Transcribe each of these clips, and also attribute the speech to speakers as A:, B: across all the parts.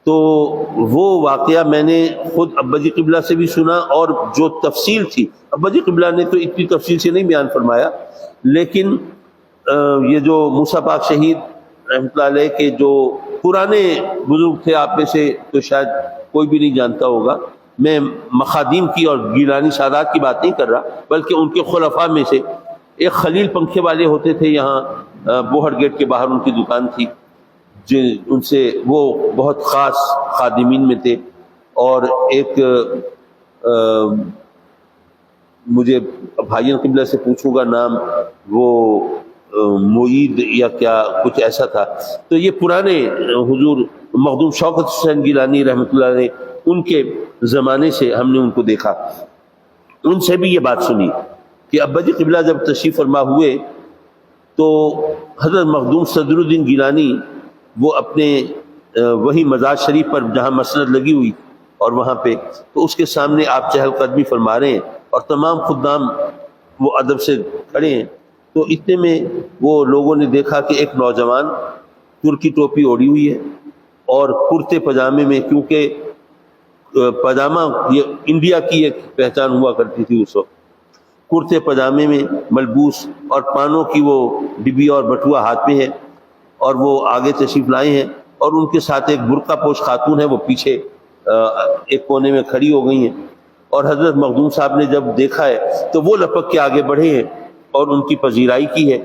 A: تو وہ واقعہ میں نے خود ابا جی قبلہ سے بھی سنا، اور جو تفصیل تھی ابا جی قبلہ نے تو اتنی تفصیل سے نہیں بیان فرمایا، لیکن یہ جو موسیٰ پاک شہید رحمۃ اللہ علیہ کے جو پرانے بزرگ تھے، آپ میں سے تو شاید کوئی بھی نہیں جانتا ہوگا، میں مخادیم کی اور گیلانی سادات کی بات نہیں کر رہا، بلکہ ان کے خلفاء میں سے ایک خلیل پنکھے والے ہوتے تھے، یہاں بوہر گیٹ کے باہر ان کی دکان تھی، ان سے وہ بہت خاص خادمین میں تھے۔ اور ایک مجھے بھائیوں قبلہ سے پوچھوں گا نام، وہ معید یا کیا کچھ ایسا تھا، تو یہ پرانے حضور مخدوم شوکت حسین گیلانی رحمۃ اللہ علیہ ان کے زمانے سے ہم نے ان کو دیکھا، ان سے بھی یہ بات سنی کہ ابا جی قبلہ جب تشریف فرما ہوئے تو حضرت مخدوم صدر الدین گیلانی وہ اپنے وہی مزار شریف پر جہاں مسند لگی ہوئی اور وہاں پہ تو اس کے سامنے آپ چہل قدمی فرما رہے ہیں اور تمام خدام وہ ادب سے کھڑے ہیں، تو اتنے میں وہ لوگوں نے دیکھا کہ ایک نوجوان ترکی ٹوپی اوڑھی ہوئی ہے اور کرتے پاجامے میں، کیونکہ پاجامہ یہ انڈیا کی ایک پہچان ہوا کرتی تھی اس وقت، کرتے پاجامے میں ملبوس اور پانوں کی وہ ڈبی اور بٹوا ہاتھ میں ہے، اور وہ آگے تشریف لائے ہیں، اور ان کے ساتھ ایک برقع پوش خاتون ہے، وہ پیچھے ایک کونے میں کھڑی ہو گئی ہیں، اور حضرت مخدوم صاحب نے جب دیکھا ہے تو وہ لپک کے آگے بڑھے ہیں اور ان کی پذیرائی کی ہے،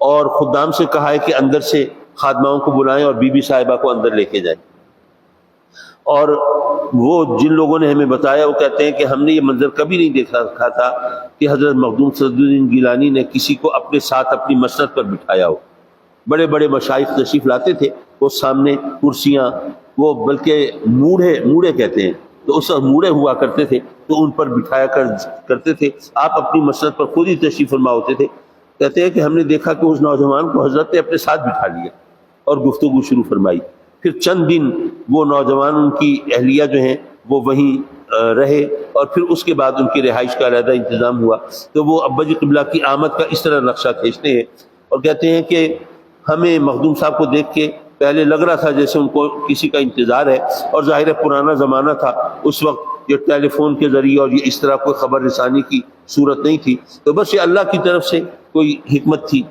A: اور خدام سے کہا ہے کہ اندر سے خادماؤں کو بلائیں اور بی بی صاحبہ کو اندر لے کے جائیں۔ اور وہ جن لوگوں نے ہمیں بتایا وہ کہتے ہیں کہ ہم نے یہ منظر کبھی نہیں دیکھا تھا کہ حضرت مخدوم صدر الدین گیلانی نے کسی کو اپنے ساتھ اپنی مسند پر بٹھایا ہو۔ بڑے بڑے مشائخ تشریف لاتے تھے، وہ سامنے کرسیاں، وہ بلکہ موڑے کہتے ہیں، تو اس وقت موڑے ہوا کرتے تھے تو ان پر بٹھایا کرتے تھے، آپ اپنی مسند پر خود ہی تشریف فرما ہوتے تھے۔ کہتے ہیں کہ ہم نے دیکھا کہ اس نوجوان کو حضرت نے اپنے ساتھ بٹھا لیا اور گفتگو شروع فرمائی۔ پھر چند دن وہ نوجوان ان کی اہلیہ جو ہیں وہ وہیں رہے، اور پھر اس کے بعد ان کی رہائش کا علیحدہ انتظام ہوا۔ تو وہ ابا جی قبلہ کی آمد کا اس طرح نقشہ کھینچتے ہیں اور کہتے ہیں کہ ہمیں مخدوم صاحب کو دیکھ کے پہلے لگ رہا تھا جیسے ان کو کسی کا انتظار ہے، اور ظاہر ہے پرانا زمانہ تھا، اس وقت یہ ٹیلی فون کے ذریعے اور یہ اس طرح کوئی خبر رسانی کی صورت نہیں تھی، تو بس یہ اللہ کی طرف سے کوئی حکمت تھی